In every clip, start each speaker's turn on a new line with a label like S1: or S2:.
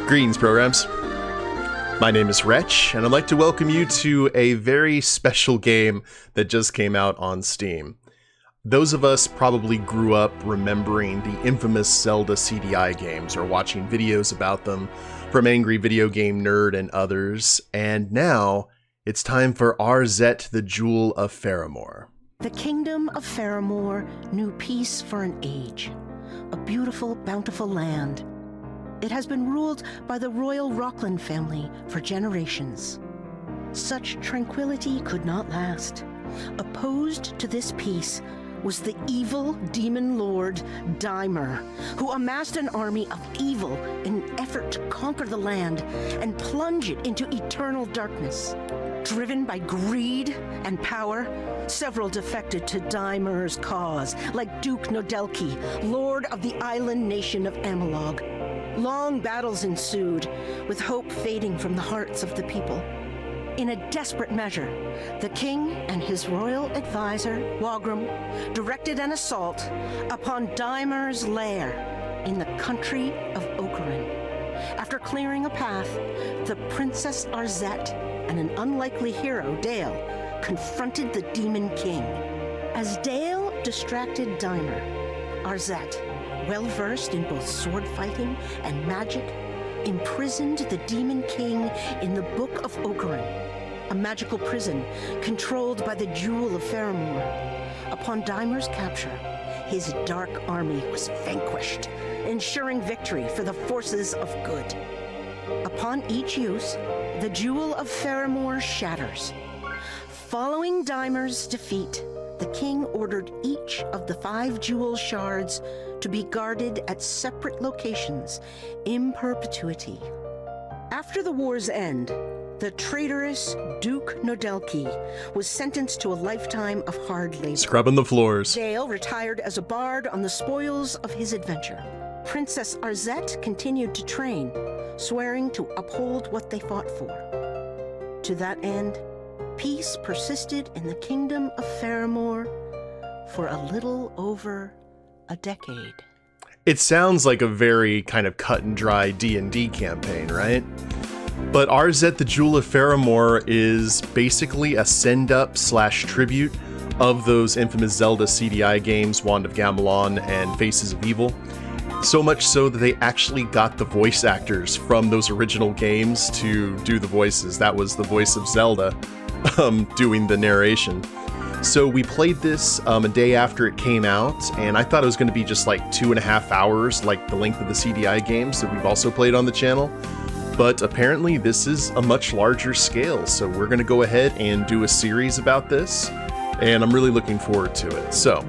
S1: Greetings, programs. My name is Wretch, and I'd like to welcome you to a very special game that just came out on Steam. Those of us probably grew up remembering the infamous Zelda CD-i games or watching videos about them from Angry Video Game Nerd and others, and now it's time for Arzette, the Jewel of Faramore.
S2: The kingdom of Faramore knew peace for an age, a beautiful, bountiful land. It has been ruled by the royal Rockland family for generations. Such tranquility could not last. Opposed to this peace was the evil demon lord Dymer, who amassed an army of evil in an effort to conquer the land and plunge it into eternal darkness. Driven by greed and power, several defected to Dymer's cause, like Duke Nodelki, lord of the island nation of Amalog. Long battles ensued, with hope fading from the hearts of the people. In a desperate measure, the king and his royal advisor, Wagram, directed an assault upon Dymer's lair in the country of Ocarin. After clearing a path, the Princess Arzette and an unlikely hero, Dale, confronted the Demon King. As Dale distracted Dymer, Arzette, well-versed in both sword fighting and magic, imprisoned the Demon King in the Book of Ocarin, a magical prison controlled by the Jewel of Faramore. Upon Dymer's capture, his dark army was vanquished, ensuring victory for the forces of good. Upon each use, the Jewel of Faramore shatters. Following Dymer's defeat, the king ordered each of the 5 jewel shards to be guarded at separate locations in perpetuity. After the war's end, the traitorous Duke Nodelki was sentenced to a lifetime of hard labor.
S1: Scrubbing the floors.
S2: Dale retired as a bard on the spoils of his adventure. Princess Arzette continued to train, swearing to uphold what they fought for. To that end, peace persisted in the kingdom of Faramore for a little over a decade.
S1: It sounds like a very kind of cut and dry D&D campaign, right? But Arzette, the Jewel of Faramore is basically a send-up / tribute of those infamous Zelda CD-i games, Wand of Gamelon and Faces of Evil. So much so that they actually got the voice actors from those original games to do the voices. That was the voice of Zelda doing the narration. So we played this a day after it came out, and I thought it was going to be just like 2.5 hours, like the length of the CDI games that we've also played on the channel. But apparently this is a much larger scale, so we're going to go ahead and do a series about this, and I'm really looking forward to it. So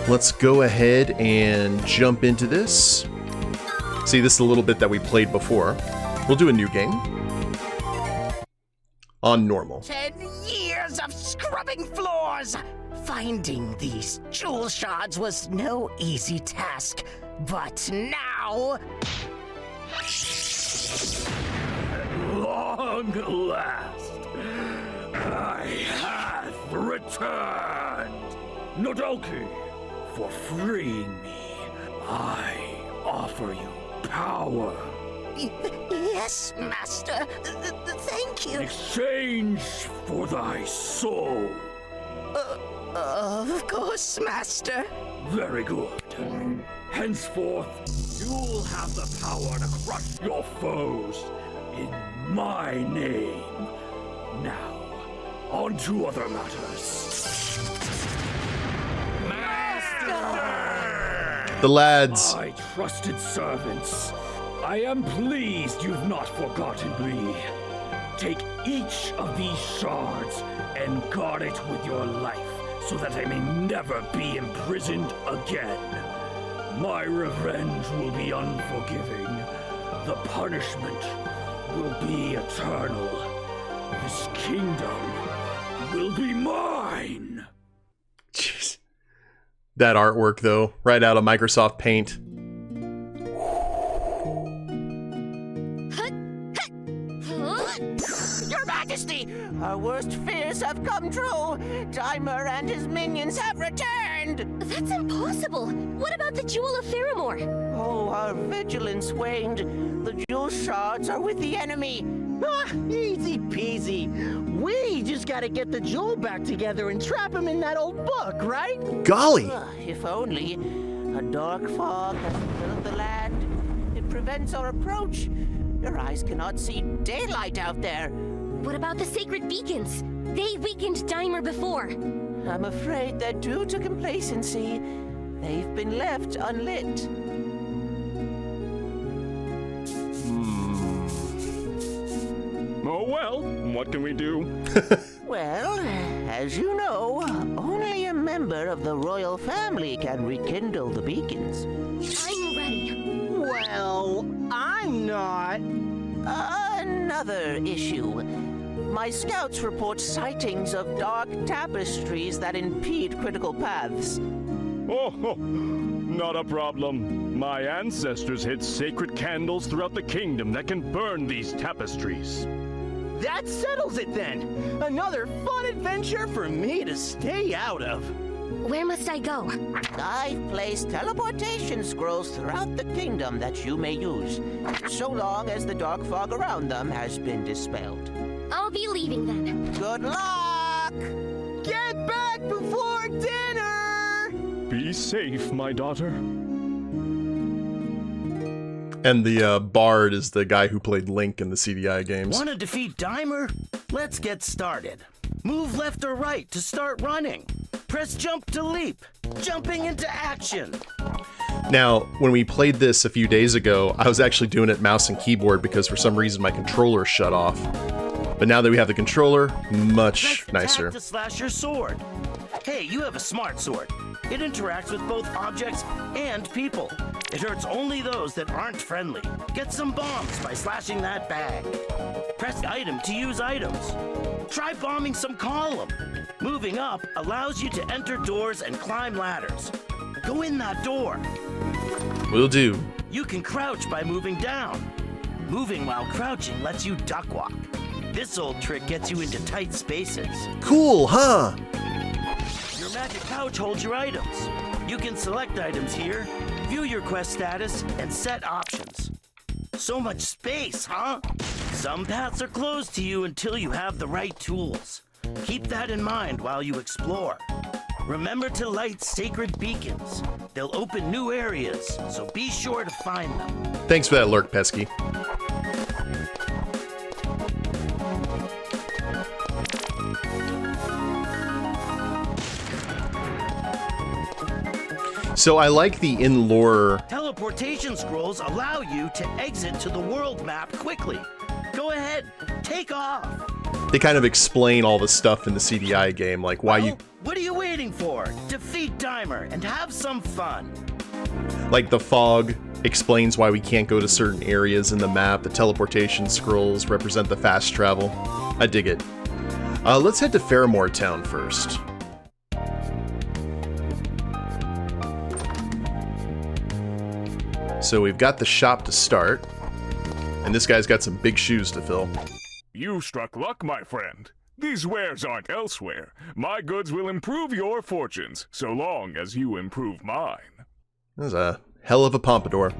S1: let's go ahead and jump into this. See, this is a little bit that we played before. We'll do a new game on normal.
S3: 10 years of scrubbing floors! Finding these jewel shards was no easy task, but now...
S4: Long last, I have returned. Nodelki, for freeing me, I offer you power.
S3: Yes, Master. Thank
S4: In
S3: you.
S4: exchange for thy soul.
S3: Of course, Master.
S4: Very good. Henceforth, you'll have the power to crush your foes in my name. Now, on to other matters. Master!
S1: The lads.
S4: My trusted servants, I am pleased you've not forgotten me. Take each of these shards and guard it with your life so that I may never be imprisoned again. My revenge will be unforgiving. The punishment will be eternal. This kingdom will be mine.
S1: Jeez. That artwork, though, right out of Microsoft Paint.
S3: Your Majesty, our worst fears have come true. Dymer and his minions have returned. friend!
S5: That's impossible! What about the Jewel of Faramore?
S3: Oh, our vigilance waned. The jewel shards are with the enemy.
S6: Ah, easy peasy. We just gotta get the jewel back together and trap him in that old book, right?
S1: Golly!
S3: If only. A dark fog has filled the land. It prevents our approach. Your eyes cannot see daylight out there.
S5: What about the sacred beacons? They weakened Dimer before.
S3: I'm afraid that due to complacency, they've been left unlit.
S4: Oh well, what can we do?
S3: Well, as you know, only a member of the royal family can rekindle the beacons.
S5: I'm ready.
S6: Well, I'm not.
S3: Another issue. My scouts report sightings of dark tapestries that impede critical paths.
S4: Oh, not a problem. My ancestors hid sacred candles throughout the kingdom that can burn these tapestries.
S6: That settles it then. Another fun adventure for me to stay out of.
S5: Where must I go?
S3: I've placed teleportation scrolls throughout the kingdom that you may use, so long as the dark fog around them has been dispelled.
S5: I'll be leaving then.
S3: Good luck!
S6: Get back before dinner!
S4: Be safe, my daughter.
S1: And the bard is the guy who played Link in the CDI games.
S6: Want to defeat Dimer? Let's get started. Move left or right to start running. Press jump to leap. Jumping into action.
S1: Now, when we played this a few days ago, I was actually doing it mouse and keyboard because for some reason my controller shut off. But now that we have the controller, much nicer.
S6: To slash your sword. Hey, you have a smart sword. It interacts with both objects and people. It hurts only those that aren't friendly. Get some bombs by slashing that bag. Press item to use items. Try bombing some column. Moving up allows you to enter doors and climb ladders. Go in that door.
S1: Will do.
S6: You can crouch by moving down. Moving while crouching lets you duck walk. This old trick gets you into tight spaces.
S1: Cool, huh?
S6: Your magic pouch holds your items. You can select items here, view your quest status, and set options. So much space, huh? Some paths are closed to you until you have the right tools. Keep that in mind while you explore. Remember to light sacred beacons. They'll open new areas, so be sure to find them.
S1: Thanks for that lurk, Pesky. So I like the in-lore.
S6: Teleportation scrolls allow you to exit to the world map quickly. Go ahead, take off.
S1: They kind of explain all the stuff in the CDI game, like why you...
S6: What are you waiting for? Defeat Dimer and have some fun.
S1: Like the fog explains why we can't go to certain areas in the map. The teleportation scrolls represent the fast travel. I dig it. Let's head to Phore Town first. So we've got the shop to start, and this guy's got some big shoes to fill.
S4: You struck luck, my friend. These wares aren't elsewhere. My goods will improve your fortunes, so long as you improve mine.
S1: That's a hell of a pompadour.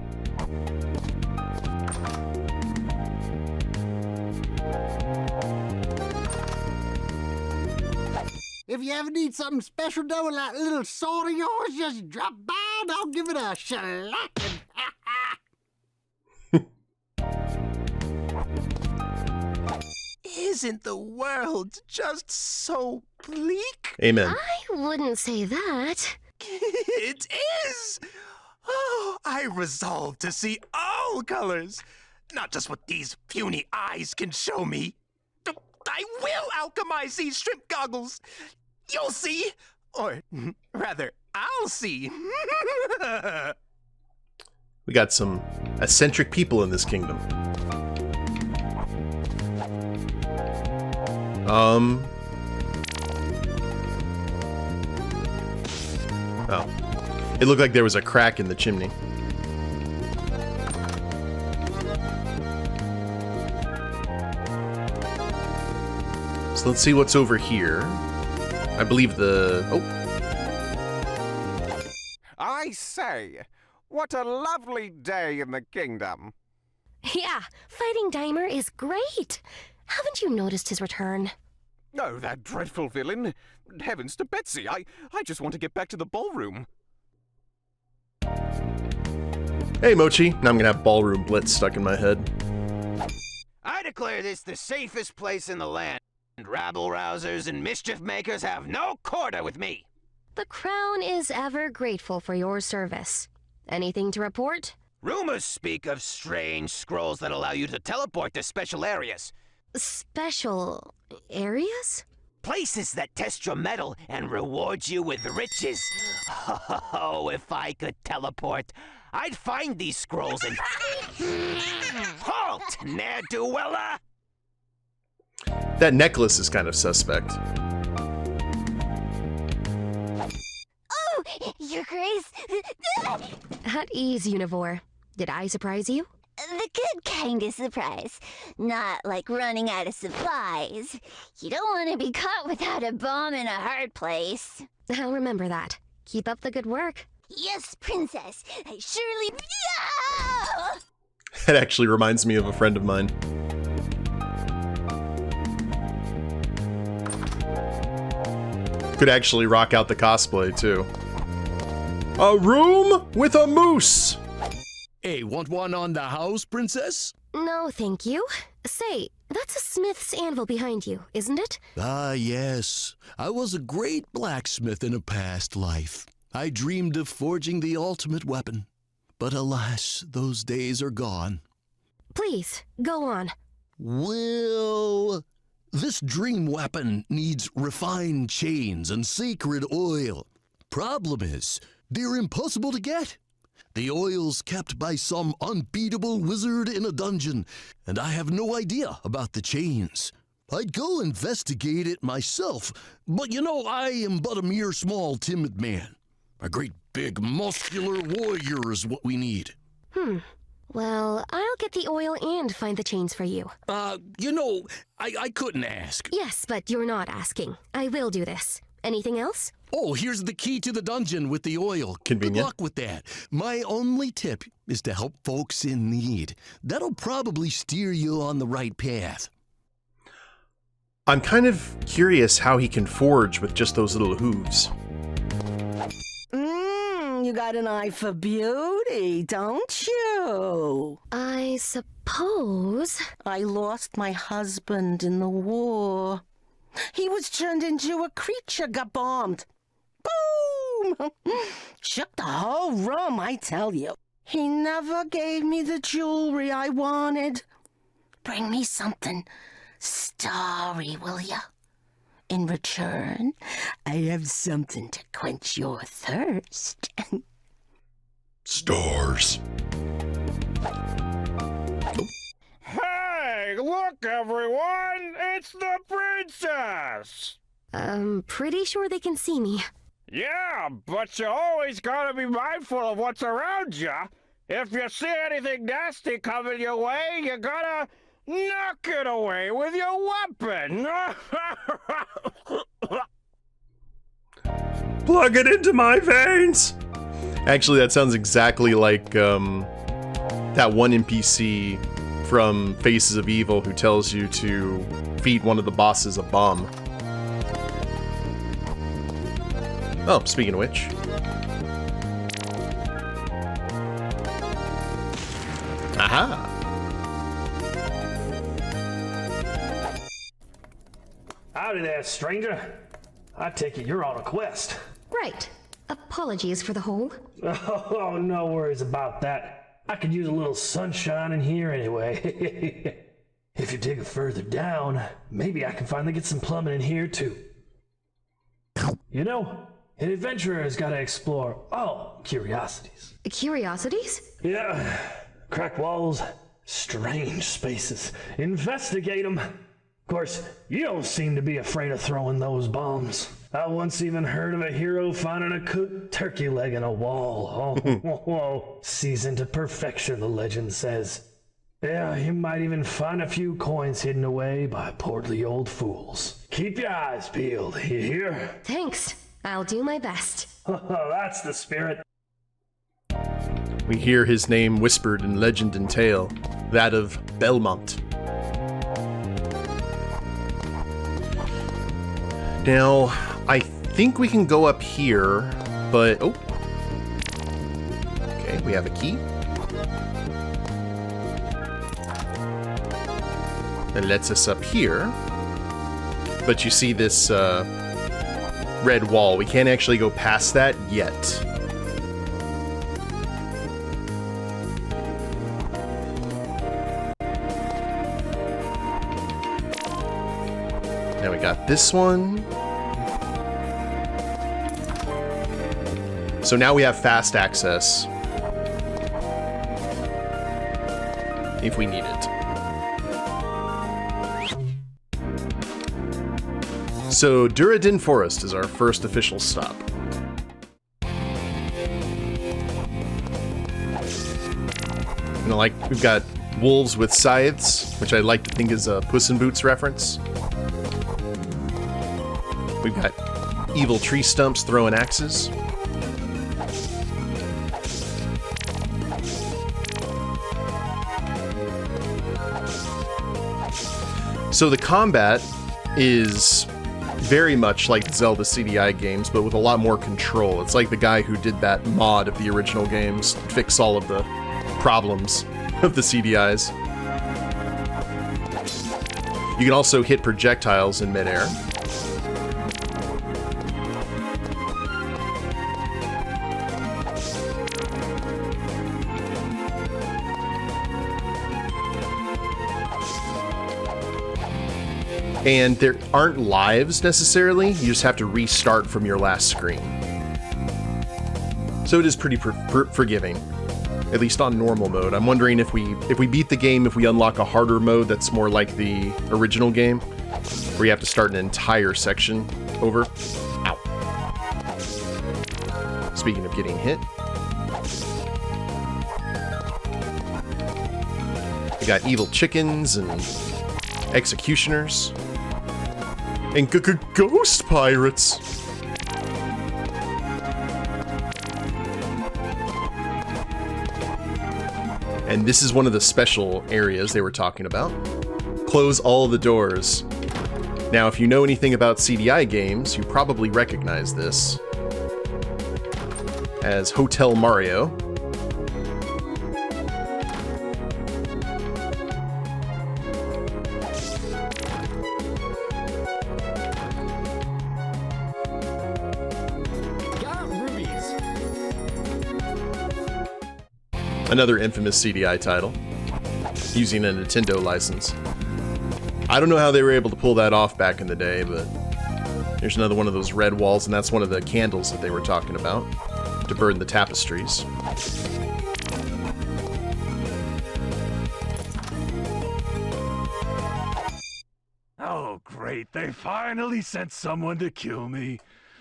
S7: If you ever need something special done with that little sword of yours, just drop by and I'll give it a shellacking.
S8: Isn't the world just so bleak?
S1: Amen.
S5: I wouldn't say that.
S8: It is! Oh, I resolve to see all colors, not just what these puny eyes can show me. I will alchemize these shrimp goggles. You'll see. Or rather, I'll see.
S1: We got some eccentric people in this kingdom. Oh. It looked like there was a crack in the chimney. So let's see what's over here. I believe the... Oh.
S9: say? What a lovely day in the kingdom.
S5: Yeah, fighting Dimer is great. Haven't you noticed his return?
S9: Oh, that dreadful villain. Heavens to Betsy, I just want to get back to the ballroom.
S1: Hey, Mochi. Now I'm gonna have Ballroom Blitz stuck in my head.
S10: I declare this the safest place in the land. Rabble-rousers and mischief-makers have no quarter with me.
S5: The Crown is ever grateful for your service. Anything to report?
S10: Rumors speak of strange scrolls that allow you to teleport to special areas.
S5: Special areas?
S10: Places that test your mettle and reward you with riches. Oh, if I could teleport, I'd find these scrolls and... Halt, ne'er-do-weller!
S1: That necklace is kind of suspect.
S5: Oh, Your Grace! At ease, Univore. Did I surprise you?
S11: The good kind of surprise. Not like running out of supplies. You don't want to be caught without a bomb in a hard place.
S5: I'll remember that. Keep up the good work.
S11: Yes, Princess. I surely...
S1: That actually reminds me of a friend of mine. Could actually rock out the cosplay, too. A room with a moose!
S12: Hey, want one on the house, Princess?
S5: No, thank you. Say, that's a smith's anvil behind you, isn't it?
S12: Ah, yes. I was a great blacksmith in a past life. I dreamed of forging the ultimate weapon. But alas, those days are gone.
S5: Please, go on.
S12: Well, this dream weapon needs refined chains and sacred oil. Problem is, they're impossible to get. The oil's kept by some unbeatable wizard in a dungeon, and I have no idea about the chains. I'd go investigate it myself, but you know, I am but a mere small, timid man. A great big, muscular warrior is what we need.
S5: Well, I'll get the oil and find the chains for you.
S12: You know, I couldn't ask.
S5: Yes, but you're not asking. I will do this. Anything else?
S12: Oh, here's the key to the dungeon with the oil.
S1: Convenient.
S12: Good luck with that. My only tip is to help folks in need. That'll probably steer you on the right path.
S1: I'm kind of curious how he can forge with just those little hooves.
S2: You got an eye for beauty, don't you?
S5: I suppose.
S2: I lost my husband in the war. He was turned into a creature, got bombed. Boom! Shook the whole room, I tell you. He never gave me the jewelry I wanted. Bring me something starry, will ya? In return, I have something to quench your thirst.
S1: Stars.
S4: Hey, look, everyone! It's the princess!
S5: Pretty sure they can see me.
S4: Yeah, but you always gotta be mindful of what's around ya. If you see anything nasty coming your way, you gotta knock it away with your weapon.
S1: Plug it into my veins! Actually, that sounds exactly like that one NPC from Faces of Evil who tells you to feed one of the bosses a bomb. Oh, speaking of which. Aha!
S13: Howdy there, stranger. I take it you're on a quest.
S5: Right. Apologies for the hold.
S13: Oh, no worries about that. I could use a little sunshine in here anyway. If you dig further down, maybe I can finally get some plumbing in here too. You know, an adventurer has got to explore all curiosities.
S5: Curiosities?
S13: Yeah, cracked walls, strange spaces. Investigate them. Of course, you don't seem to be afraid of throwing those bombs. I once even heard of a hero finding a cooked turkey leg in a wall. Oh, seasoned to perfection, the legend says. Yeah, you might even find a few coins hidden away by portly old fools. Keep your eyes peeled, you hear?
S5: Thanks. I'll do my best.
S13: That's the spirit.
S1: We hear his name whispered in legend and tale, that of Belmont. Now, I think we can go up here, but... oh. Okay, we have a key. That lets us up here. But you see this red wall. We can't actually go past that yet. Now we got this one. So now we have fast access if we need it. So Duren Forest is our first official stop. And like, we've got wolves with scythes, which I like to think is a Puss in Boots reference. We've got evil tree stumps throwing axes. So the combat is very much like the Zelda CD-i games, but with a lot more control. It's like the guy who did that mod of the original games fix all of the problems of the CDIs. You can also hit projectiles in midair. And there aren't lives necessarily, you just have to restart from your last screen. So it is pretty forgiving, at least on normal mode. I'm wondering if we beat the game, if we unlock a harder mode that's more like the original game, where you have to start an entire section over. Ow. Speaking of getting hit. We got evil chickens and executioners. And ghost pirates. And this is one of the special areas they were talking about. Close all the doors. Now, if you know anything about CDI games, you probably recognize this as Hotel Mario. Another infamous CDI title, using a Nintendo license. I don't know how they were able to pull that off back in the day, but here's another one of those red walls, and that's one of the candles that they were talking about, to burn the tapestries.
S4: Oh, great, they finally sent someone to kill me.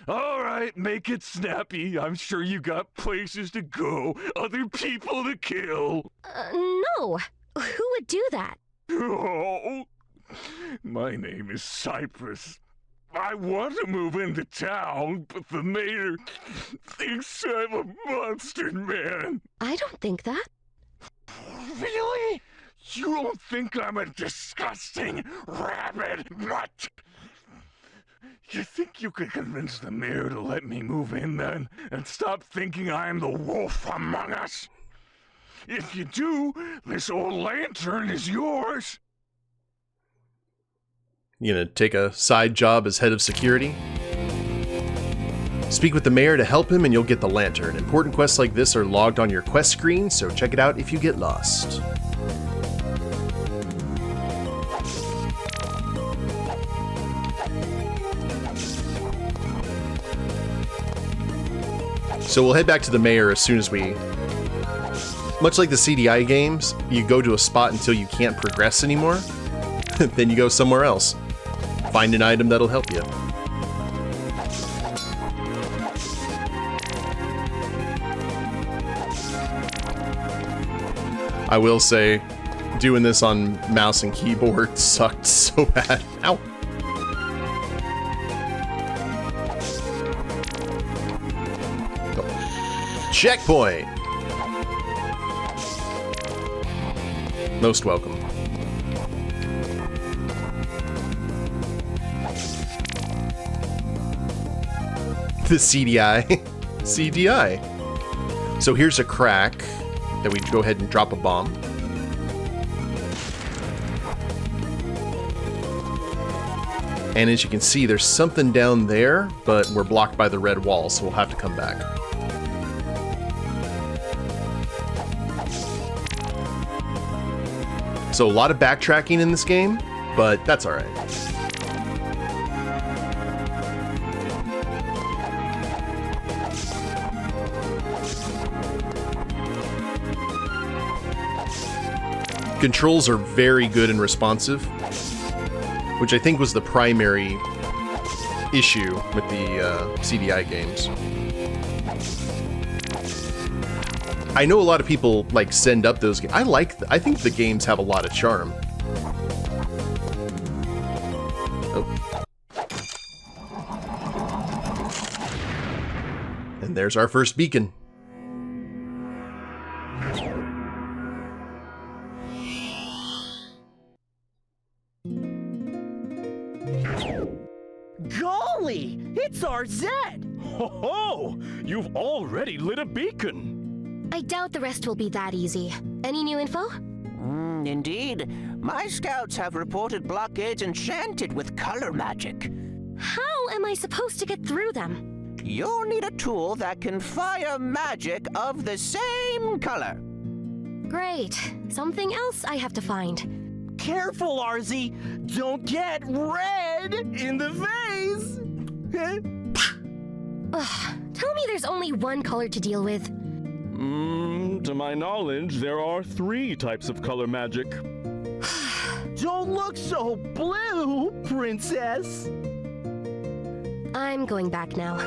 S4: All right, make it snappy. I'm sure you got places to go, other people to kill.
S5: No. Who would do that?
S4: Oh, my name is Cypress. I want to move into town, but the mayor thinks I'm a monster man.
S5: I don't think that.
S4: Really? You don't think I'm a disgusting, rabid nut? You think you could convince the mayor to let me move in then, and stop thinking I'm the wolf among us? If you do, this old lantern is yours.
S1: You gonna take a side job as head of security? Speak with the mayor to help him and you'll get the lantern. Important quests like this are logged on your quest screen, so check it out if you get lost. So we'll head back to the mayor as soon as we... Much like the CDI games, you go to a spot until you can't progress anymore. Then you go somewhere else. Find an item that'll help you. I will say, doing this on mouse and keyboard sucked so bad. Ow! Checkpoint! Most welcome. The CDI. CDI. So here's a crack that we go ahead and drop a bomb. And as you can see, there's something down there, but we're blocked by the red wall, so we'll have to come back. So a lot of backtracking in this game, but that's all right. Controls are very good and responsive, which I think was the primary issue with the CDI games. I know a lot of people like send up those games. I think the games have a lot of charm. Oh. And there's our first beacon.
S14: Golly! It's Arzette!
S4: Ho ho! You've already lit a beacon!
S5: I doubt the rest will be that easy. Any new info?
S10: Indeed. My scouts have reported blockades enchanted with color magic.
S5: How am I supposed to get through them?
S10: You'll need a tool that can fire magic of the same color.
S5: Great. Something else I have to find.
S14: Careful, Arzy! Don't get red in the face!
S5: Ugh, tell me there's only one color to deal with.
S4: To my knowledge, there are 3 types of color magic.
S14: Don't look so blue, princess!
S5: I'm going back now.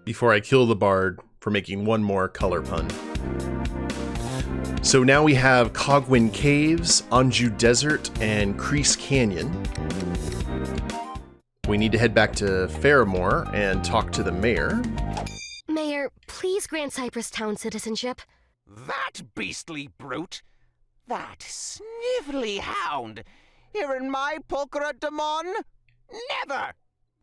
S1: Before I kill the bard for making one more color pun. So now we have Cogwin Caves, Anju Desert, and Crease Canyon. We need to head back to Faramore and talk to the mayor.
S5: Mayor, please grant Cypress Town citizenship.
S10: That beastly brute! That snivelly hound! Here in my Pulchra Demon? Never!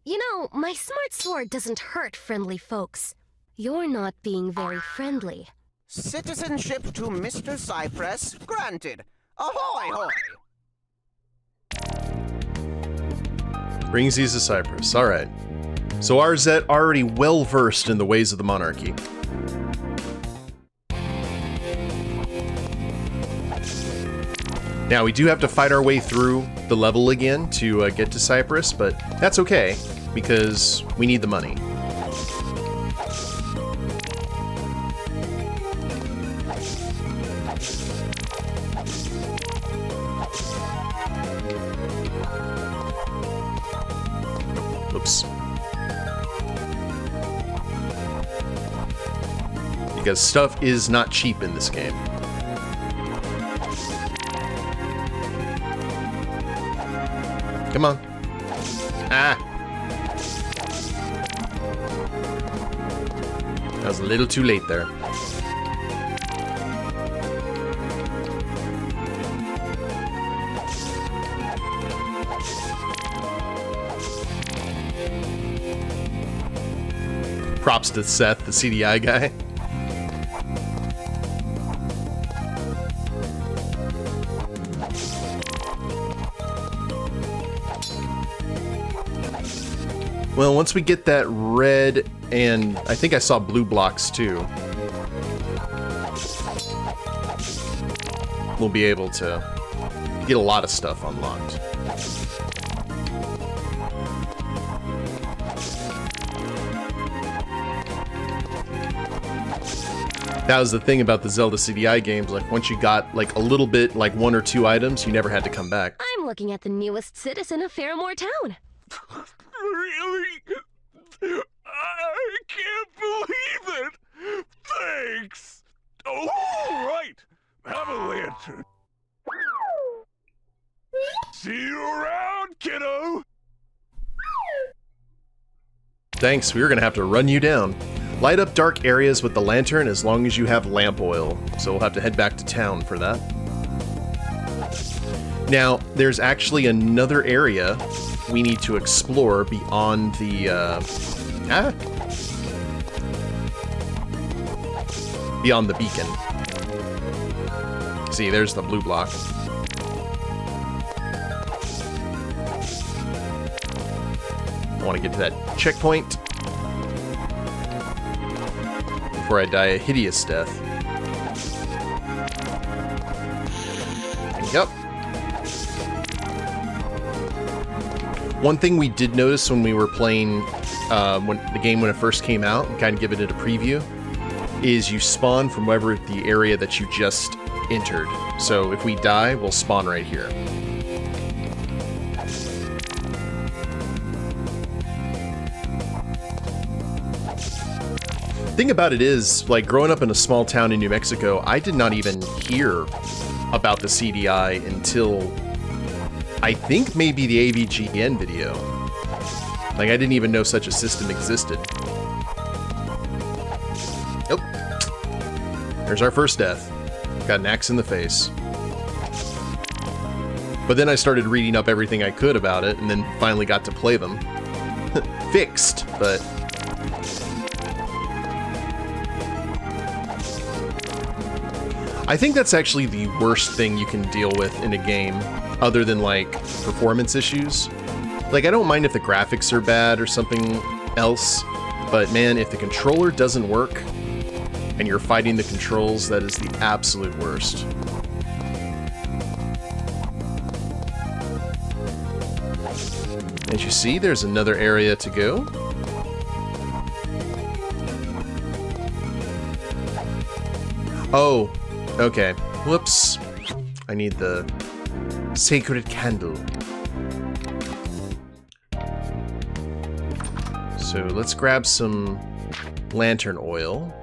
S5: You know, my smart sword doesn't hurt friendly folks. You're not being very friendly.
S10: Citizenship to Mr. Cypress granted. Ahoy hoy!
S1: Brings these to Cypress. All right. So Arzette already well versed in the ways of the monarchy. Now we do have to fight our way through the level again to get to Cypress, but that's okay because we need the money. Oops. Because stuff is not cheap in this game. Come on. Ah! That was a little too late there. Props to Seth, the CDI guy. Well, once we get that red, and I think I saw blue blocks too, we'll be able to get a lot of stuff unlocked. That was the thing about the Zelda CD-i games, like once you got like a little bit, like 1 or 2 items, you never had to come back.
S5: I'm looking at the newest citizen of Faramore Town.
S4: Really? I can't believe it! Thanks! Oh, right! Have a lantern. See you around, kiddo!
S1: Thanks, we were gonna have to run you down. Light up dark areas with the lantern as long as you have lamp oil. So we'll have to head back to town for that. Now, there's actually another area we need to explore beyond the, beyond the beacon. See, there's the blue block. I want to get to that checkpoint before I die a hideous death. Yep. One thing we did notice when we were playing when it first came out, and kind of giving it a preview, is you spawn from wherever the area that you just entered. So if we die, we'll spawn right here. Thing about it is, like, growing up in a small town in New Mexico, I did not even hear about the CDI until I think maybe the AVGN video. Like, I didn't even know such a system existed. Nope. There's our first death. Got an axe in the face. But then I started reading up everything I could about it, and then finally got to play them. Fixed, but... I think that's actually the worst thing you can deal with in a game, other than, like, performance issues. Like, I don't mind if the graphics are bad or something else, but man, if the controller doesn't work, and you're fighting the controls, that is the absolute worst. As you see, there's another area to go. Oh, okay. Whoops. I need the sacred candle. So let's grab some lantern oil.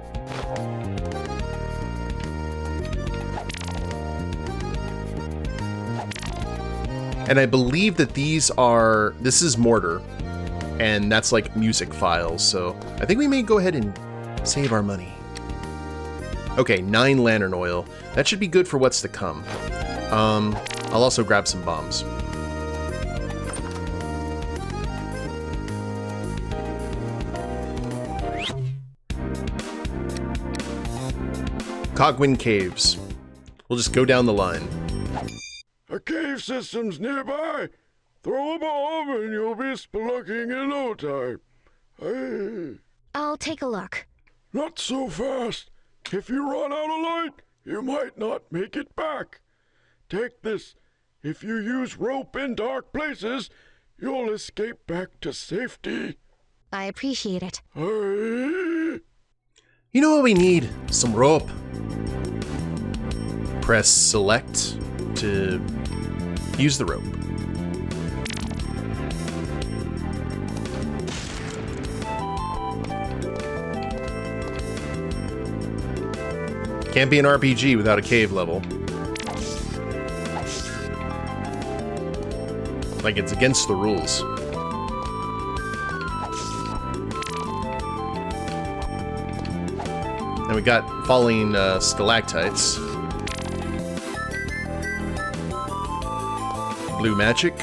S1: And I believe that this is mortar, and that's like music files, so I think we may go ahead and save our money. Okay, 9 lantern oil. That should be good for what's to come. I'll also grab some bombs. Cogwin Caves. We'll just go down the line.
S15: A cave system's nearby. Throw a bomb and you'll be spelunking in no time. Hey.
S5: I'll take a look.
S15: Not so fast. If you run out of light, you might not make it back. Take this. If you use rope in dark places, you'll escape back to safety.
S5: I appreciate it.
S15: Hey.
S1: You know what we need? Some rope. Press select to use the rope. Can't be an RPG without a cave level. Like, it's against the rules. And we got falling stalactites. Blue magic.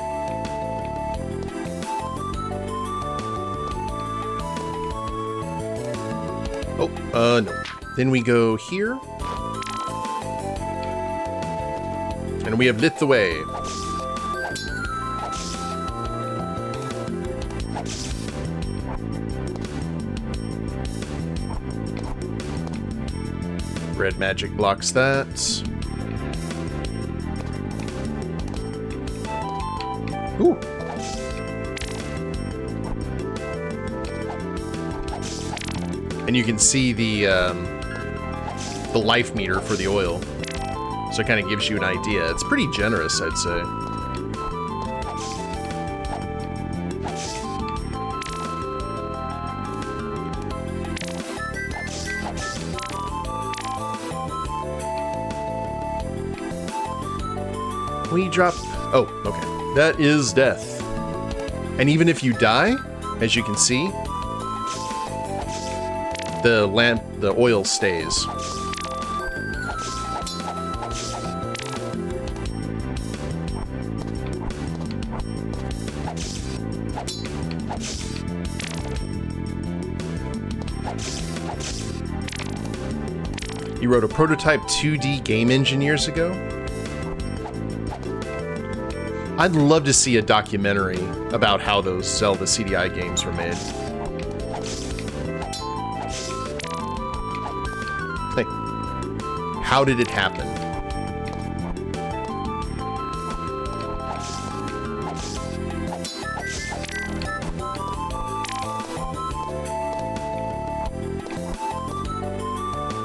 S1: Oh, no. Then we go here. And we have lit the way. Red magic blocks that. Ooh. And you can see the life meter for the oil. So it kind of gives you an idea. It's pretty generous, I'd say. We drop... Oh, okay. That is death. And even if you die, as you can see, The oil stays. You wrote a prototype 2D game engine years ago? I'd love to see a documentary about how those Zelda CD-i games were made. Like, how did it happen?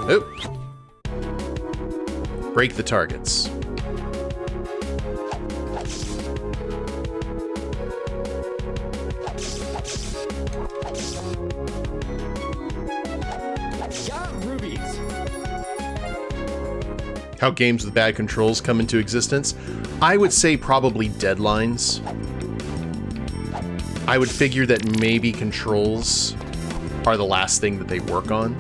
S1: Oh. Break the targets.
S16: Got rubies.
S1: How games with bad controls come into existence? I would say probably deadlines. I would figure that maybe controls are the last thing that they work on.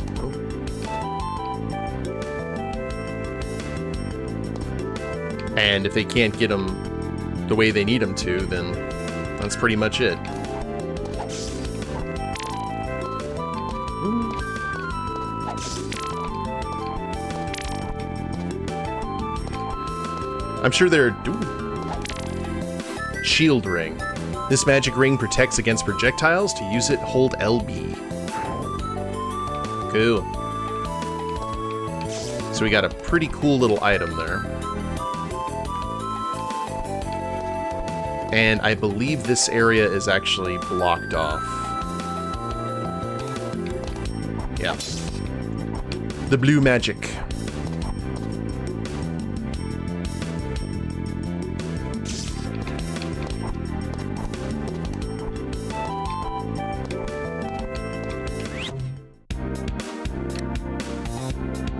S1: And if they can't get them the way they need them to, then that's pretty much it. I'm sure they're... Shield ring. This magic ring protects against projectiles. To use it, hold LB. Cool. So we got a pretty cool little item there. And I believe this area is actually blocked off. Yeah. The blue magic.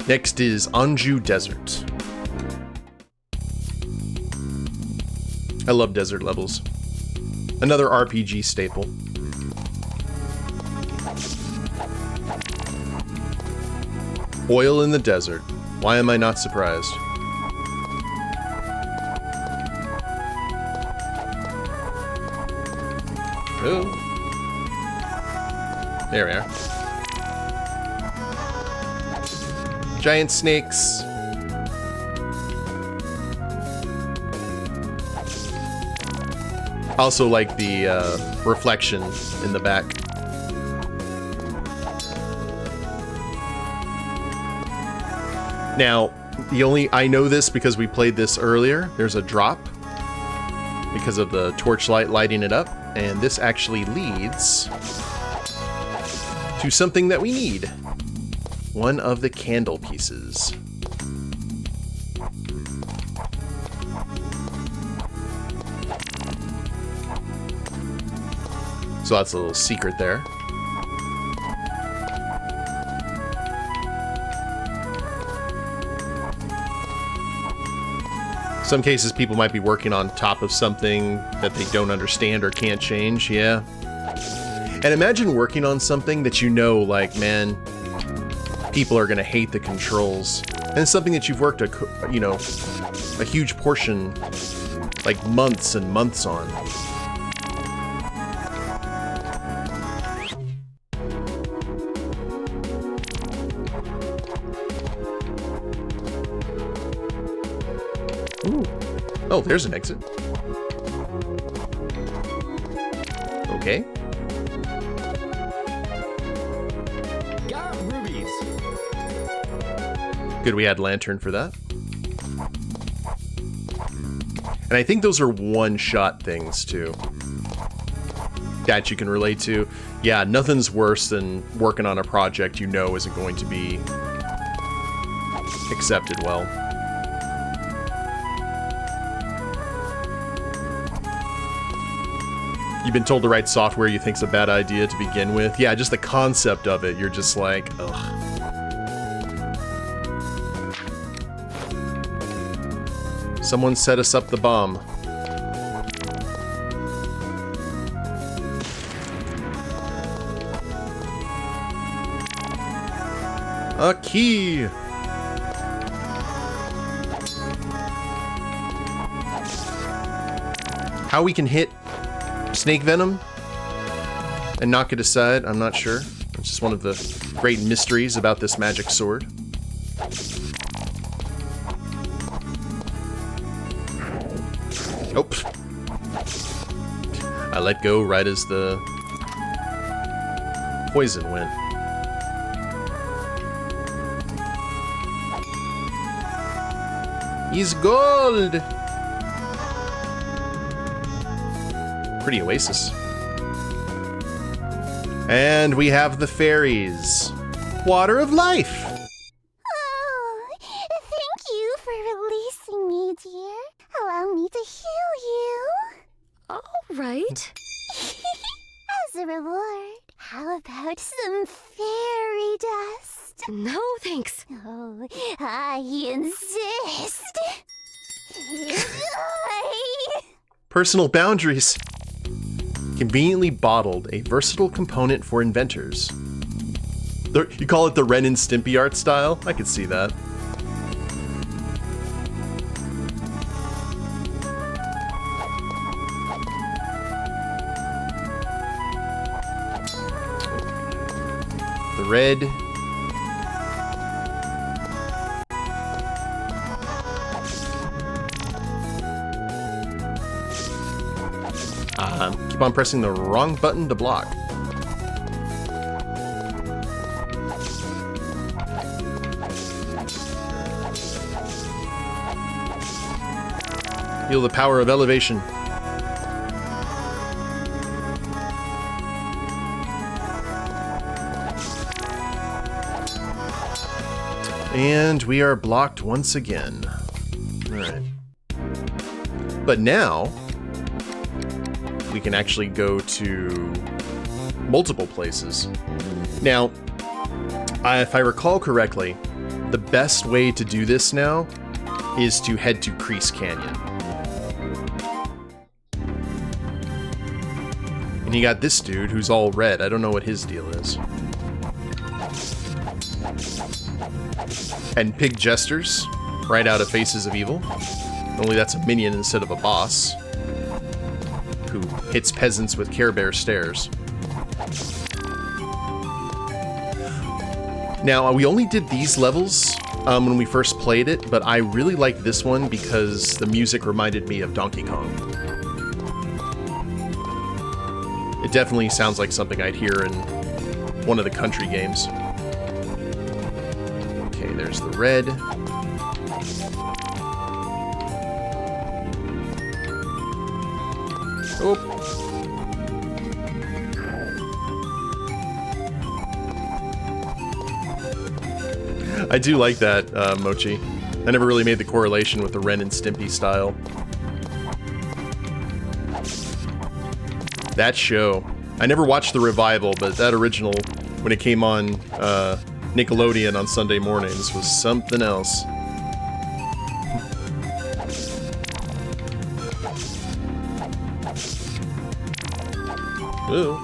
S1: Next is Anju Desert. I love desert levels. Another RPG staple. Oil in the desert. Why am I not surprised? Oh. There we are. Giant snakes. Also like the reflection in the back. Now, I know this because we played this earlier. There's a drop because of the torchlight lighting it up, and this actually leads to something that we need. One of the candle pieces. So that's a little secret there. Some cases people might be working on top of something that they don't understand or can't change, yeah. And imagine working on something that you know, like, man, people are gonna hate the controls. And it's something that you've worked a huge portion, like months and months on. Ooh. Oh, there's an exit. Okay.
S16: Got rubies.
S1: Good, we had lantern for that. And I think those are one-shot things, too. That you can relate to. Yeah, nothing's worse than working on a project you know isn't going to be accepted well. You've been told to write software you think's a bad idea to begin with. Yeah, just the concept of it, you're just like, ugh. Someone set us up the bomb. A key! How we can hit snake venom and knock it aside, I'm not sure. It's just one of the great mysteries about this magic sword. Nope. I let go right as the poison went. He's gold! Pretty oasis. And we have the fairies. Water of life!
S11: Oh, thank you for releasing me, dear. Allow me to heal you.
S5: All right.
S11: As a reward, how about some fairy dust?
S5: No, thanks.
S11: Oh, I insist.
S1: Personal boundaries. Conveniently bottled, a versatile component for inventors. You call it the Ren and Stimpy art style? I could see that. The red. Keep on pressing the wrong button to block. Feel the power of elevation. And we are blocked once again. Alright. But now, we can actually go to multiple places. Now, if I recall correctly, the best way to do this now is to head to Crease Canyon. And you got this dude who's all red. I don't know what his deal is. And Pig Jesters, right out of Faces of Evil. Only that's a minion instead of a boss, who hits peasants with Care Bear stares. Now, we only did these levels when we first played it, but I really liked this one because the music reminded me of Donkey Kong. It definitely sounds like something I'd hear in one of the country games. Okay, there's the red. Oh. I do like that, Mochi. I never really made the correlation with the Ren and Stimpy style. That show. I never watched the revival, but that original, when it came on Nickelodeon on Sunday mornings, was something else. Ooh.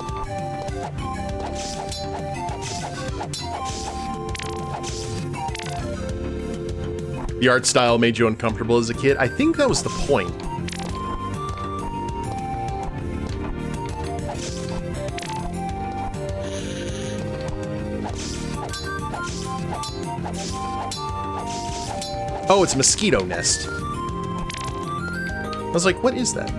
S1: The art style made you uncomfortable as a kid. I think that was the point. Oh, it's a mosquito nest. I was like, what is that?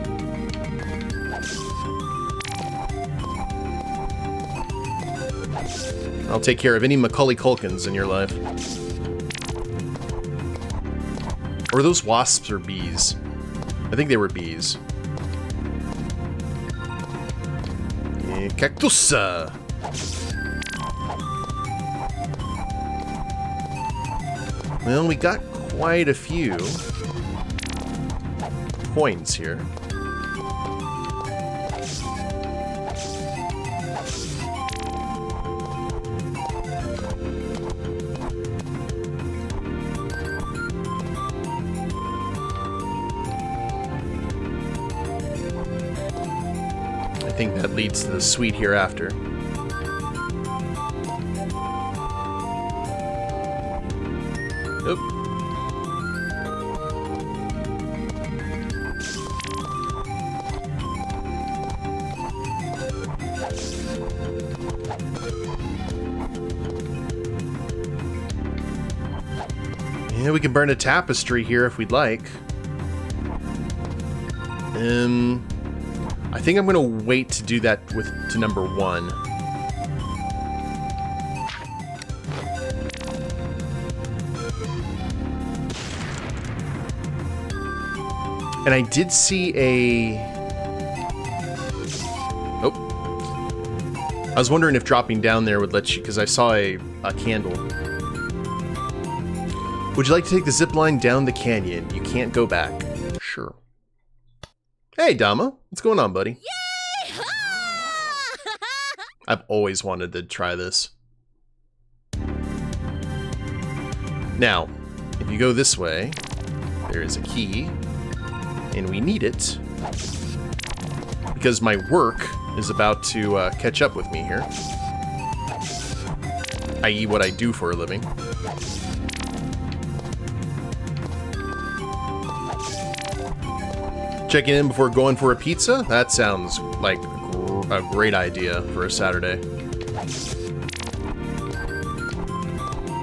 S1: I'll take care of any Macaulay Culkins in your life. Or those wasps or bees? I think they were bees. Cactus! Well, we got quite a few coins here. I think that leads to the sweet hereafter. Yeah, we can burn a tapestry here if we'd like. I think I'm gonna wait to do that to number 1. And I did see a... Oh. I was wondering if dropping down there would let you, because I saw a candle. Would you like to take the zip line down the canyon? You can't go back. Sure. Hey, Dama. What's going on, buddy? Yay! I've always wanted to try this. Now, if you go this way, there is a key. And we need it because my work is about to catch up with me here, i.e. what I do for a living. Checking in before going for a pizza? That sounds like a great idea for a Saturday.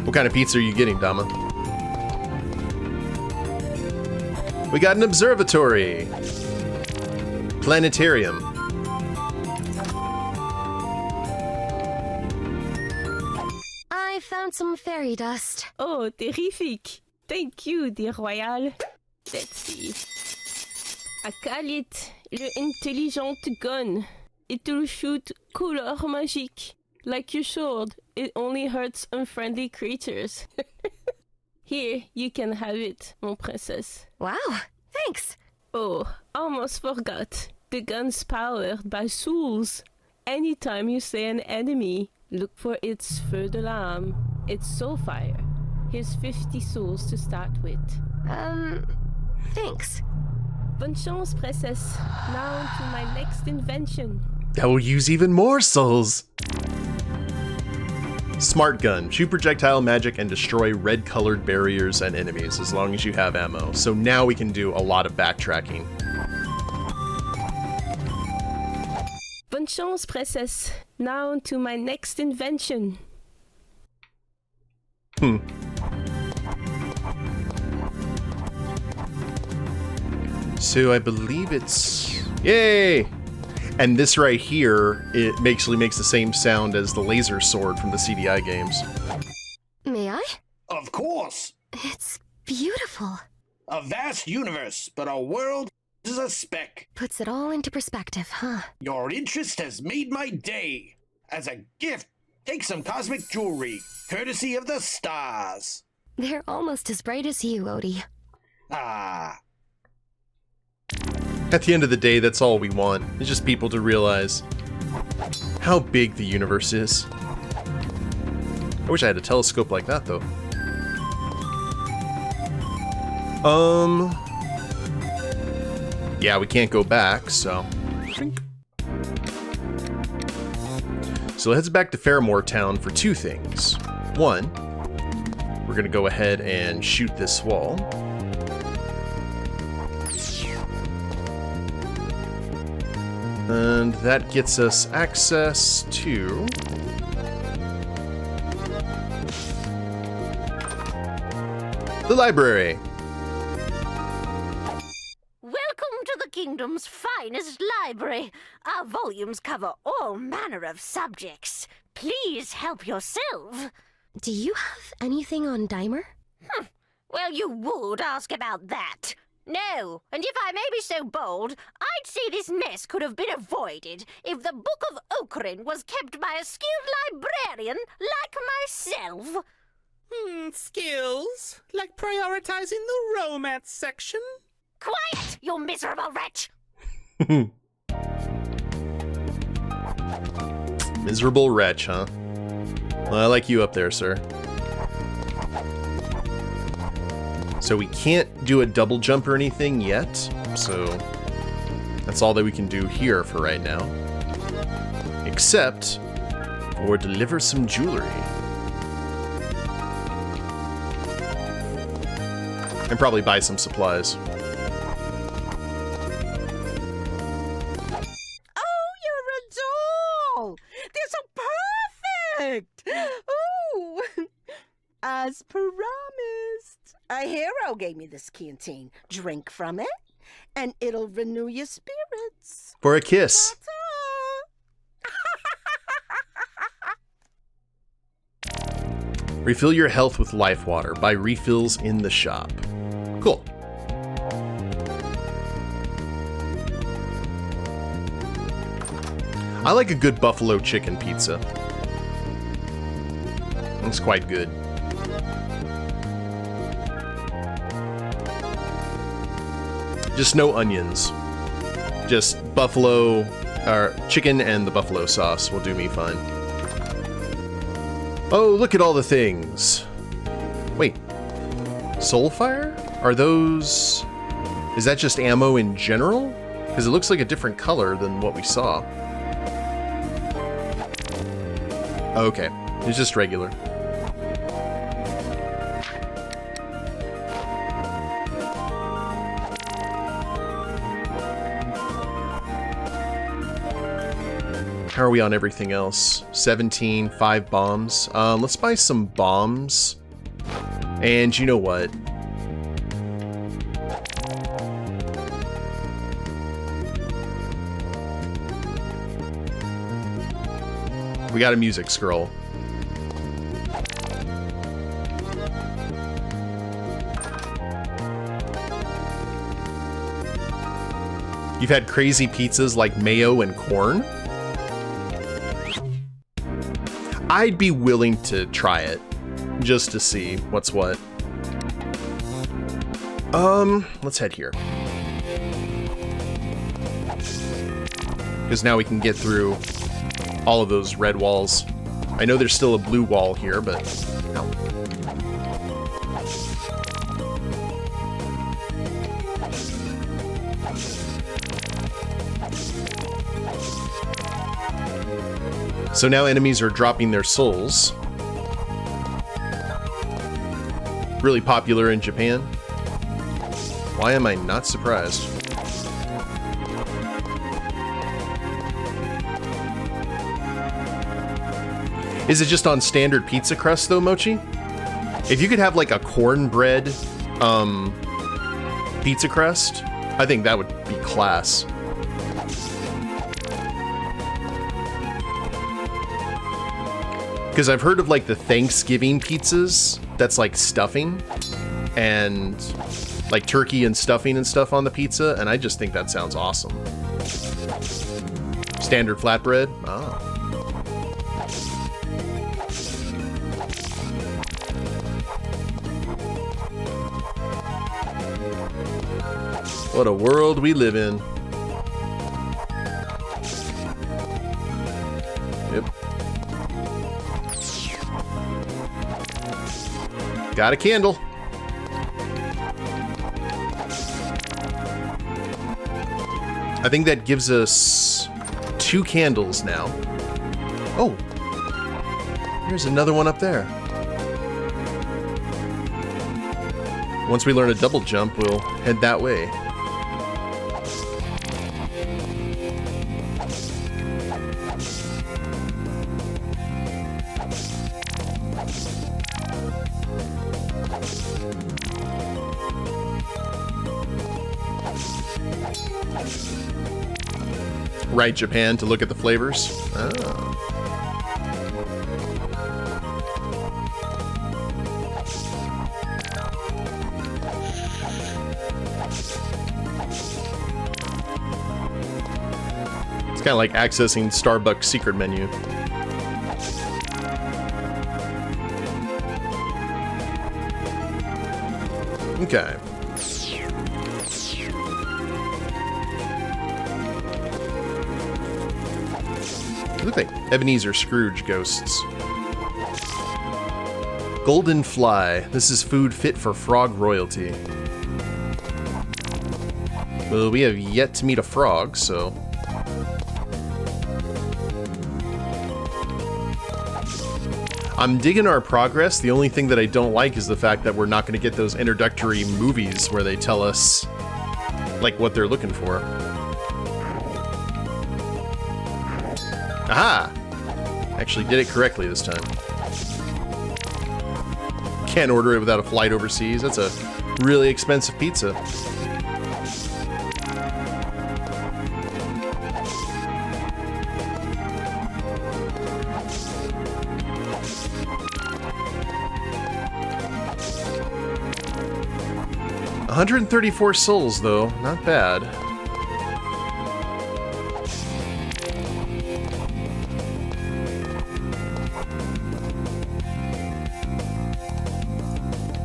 S1: What kind of pizza are you getting, Dama? We got an observatory. Planetarium.
S5: I found some fairy dust.
S17: Oh, terrific. Thank you, dear Royal. Let's see. I call it le intelligent gun. It will shoot couleur magique. Like your sword, it only hurts unfriendly creatures. Here, you can have it, mon princess.
S5: Wow, thanks.
S17: Oh, almost forgot. The gun's powered by souls. Anytime you slay an enemy, look for its feu d'alarme. It's soulfire. Here's 50 souls to start with.
S5: Thanks.
S17: Bonne chance, princess. Now to my next invention.
S1: That will use even more souls. Smart gun. Shoot projectile magic and destroy red-colored barriers and enemies as long as you have ammo. So now we can do a lot of backtracking.
S17: Bonne chance, princess. Now to my next invention.
S1: So I believe it's... Yay! And this right here, it actually makes the same sound as the laser sword from the CD-i games.
S5: May I?
S18: Of course!
S5: It's beautiful.
S18: A vast universe, but our world is a speck.
S5: Puts it all into perspective, huh?
S18: Your interest has made my day. As a gift, take some cosmic jewelry, courtesy of the stars.
S5: They're almost as bright as you, Odie.
S18: Ah.
S1: At the end of the day, that's all we want. It's just people to realize how big the universe is. I wish I had a telescope like that, though. Yeah, we can't go back, so... So it heads back to Faramore Town for 2 things. 1, we're gonna go ahead and shoot this wall. And that gets us access to... the library.
S19: Welcome to the kingdom's finest library. Our volumes cover all manner of subjects. Please help yourself.
S5: Do you have anything on Dimer?
S19: Well, you would ask about that. No, and if I may be so bold, I'd say this mess could have been avoided if the Book of Okrin was kept by a skilled librarian like myself.
S20: Skills? Like prioritizing the romance section?
S19: Quiet, you miserable wretch!
S1: Miserable wretch, huh? Well, I like you up there, sir. So we can't do a double jump or anything yet, so that's all that we can do here for right now. Except for deliver some jewelry. And probably buy some supplies.
S21: Oh, you're a doll! They're so perfect! Oh! As promised, A hero gave me this canteen. Drink from it, and it'll renew your spirits.
S1: For a kiss. Refill your health with life water. Buy refills in the shop. Cool. I like a good buffalo chicken pizza. It's quite good. Just no onions. Just buffalo, or chicken and the buffalo sauce will do me fine. Oh, look at all the things. Wait. Soulfire? Are those... Is that just ammo in general? Because it looks like a different color than what we saw. Okay, it's just regular. How are we on everything else? 17, 5 bombs. Let's buy some bombs. And you know what? We got a music scroll. You've had crazy pizzas like mayo and corn? I'd be willing to try it, just to see what's what. Let's head here. Because now we can get through all of those red walls. I know there's still a blue wall here, but no. So now enemies are dropping their souls. Really popular in Japan. Why am I not surprised? Is it just on standard pizza crust though, Mochi? If you could have like a cornbread pizza crust, I think that would be class. Because I've heard of like the Thanksgiving pizzas that's like stuffing and like turkey and stuffing and stuff on the pizza, and I just think that sounds awesome. Standard flatbread? Oh. What a world we live in. Yep. Got a candle. I think that gives us 2 candles now. Oh, there's another one up there. Once we learn a double jump, we'll head that way. Right, Japan, to look at the flavors. Oh. It's kind of like accessing Starbucks secret menu. Okay. They look like Ebenezer Scrooge ghosts. Golden fly. This is food fit for frog royalty. Well, we have yet to meet a frog, so... I'm digging our progress. The only thing that I don't like is the fact that we're not going to get those introductory movies where they tell us, like, what they're looking for. Aha! Actually did it correctly this time. Can't order it without a flight overseas. That's a really expensive pizza. $134 souls, though. Not bad.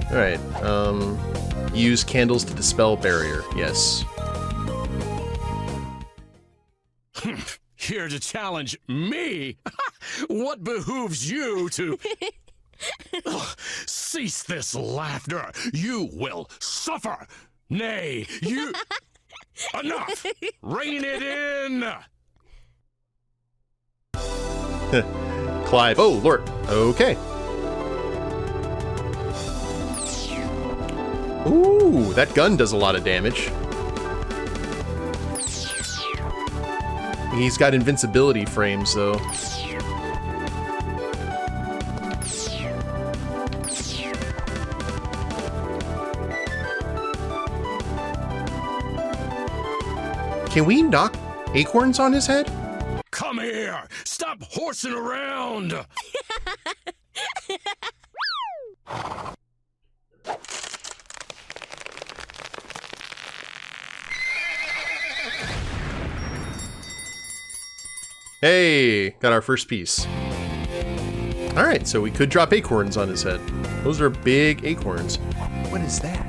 S1: Alright, use candles to dispel barrier. Yes.
S12: Here to challenge me? What behooves you to... Cease this laughter. You will suffer. Nay, you... Enough! Rein it in!
S1: Clive. Oh, Lord. Okay. Ooh, that gun does a lot of damage. He's got invincibility frames, though. Can we knock acorns on his head?
S12: Come here! Stop horsing around!
S1: Hey, got our first piece. Alright, so we could drop acorns on his head. Those are big acorns. What is that?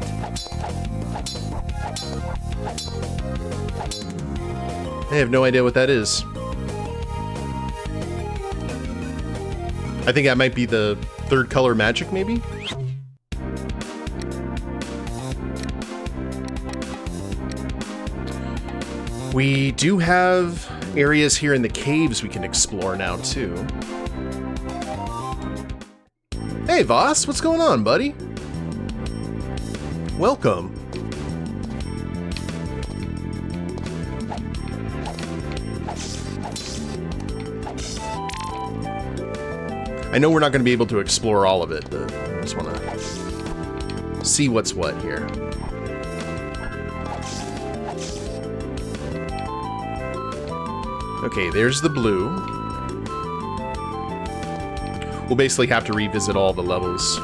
S1: I have no idea what that is. I think that might be the third color magic, maybe? We do have areas here in the caves we can explore now, too. Hey, Voss, what's going on, buddy? Welcome. I know we're not going to be able to explore all of it, but I just want to see what's what here. Okay, there's the blue. We'll basically have to revisit all the levels.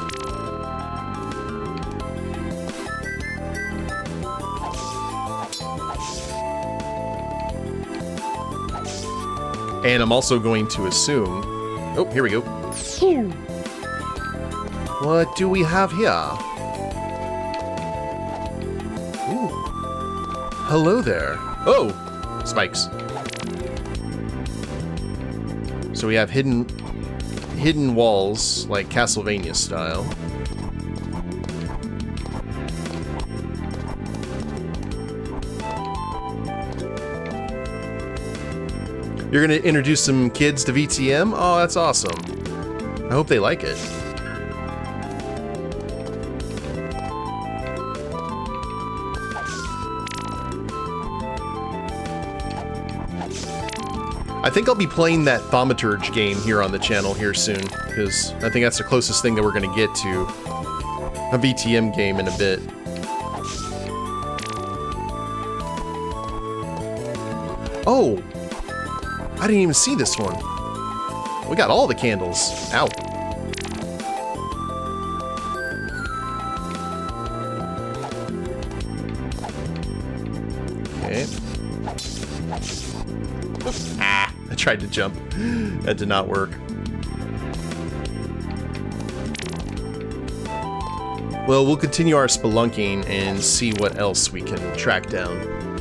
S1: And I'm also going to assume... Oh, here we go. What do we have here? Ooh. Hello there. Oh, spikes. So we have hidden walls, like Castlevania style. You're gonna introduce some kids to VTM? Oh, that's awesome. I hope they like it. I think I'll be playing that Thaumaturge game here on the channel here soon, because I think that's the closest thing that we're gonna get to a VTM game in a bit. Oh! I didn't even see this one. We got all the candles. Ow. Okay. Ah, I tried to jump. That did not work. Well, we'll continue our spelunking and see what else we can track down.